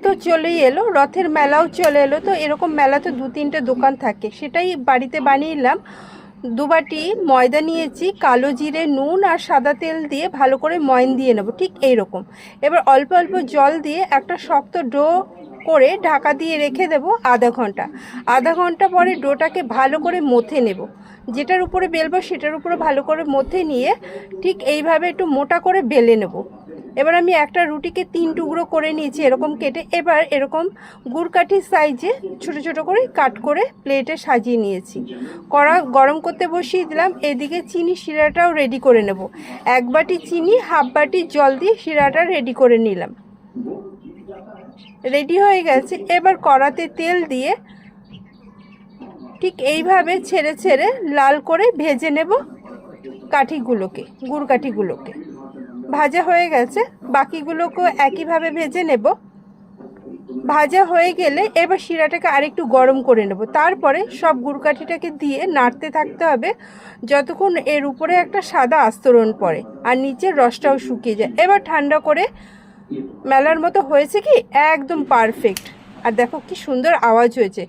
তো চলেই এলো, রথের মেলাও চলে এলো। তো এরকম মেলা তো 2-3টে দোকান থাকে, সেটাই বাড়িতে বানিয়ে নিলাম। 2 বাটি ময়দা নিয়েছি, কালো জিরে, নুন আর সাদা তেল দিয়ে ভালো করে ময়ন দিয়ে নেব, ঠিক এই রকম। এবার অল্প অল্প জল দিয়ে একটা শক্ত ডো করে ঢাকা দিয়ে রেখে দেব আধা ঘন্টা। আধা ঘন্টা পরে ডোটাকে ভালো করে মথে নেব, যেটার উপরে বেলবো সেটার উপরে ভালো করে মথে নিয়ে ঠিক এইভাবে একটু মোটা করে বেলে নেব। এবার আমি একটা রুটিকে 3 টুকরো করে নিয়েছি এরকম কেটে। এবার এরকম গুড়কাঠির সাইজে ছোট ছোট করে কাট করে প্লেটে সাজিয়ে নিয়েছি। কড়া গরম করতে বসিয়ে দিলাম। এদিকে চিনি শিরাটাও রেডি করে নেব। 1 বাটি চিনি, হাফ বাটি জল দিয়ে শিরাটা রেডি করে নিলাম। রেডি হয়ে গেছে। এবার কড়াতে তেল দিয়ে ঠিক এইভাবে ছেড়ে ছেড়ে লাল করে ভেজে নেব কাঠিগুলোকে, গুড় কাঠিগুলোকে। ভাজা হয়ে গেছে, বাকিগুলোকেও একইভাবে ভেজে নেব। ভাজা হয়ে গেলে এবার শিরাটাকে আরেকটু গরম করে নেব। তারপরে সব গুড়কাঠিটাকে দিয়ে নাড়তে থাকতে হবে যতক্ষণ এর উপরে একটা সাদা আস্তরণ পড়ে আর নিচের রসটাও শুকিয়ে যায়। এবার ঠান্ডা করে মেলার মতো হয়েছে কি, একদম পারফেক্ট। আর দেখো কি সুন্দর আওয়াজ হয়েছে।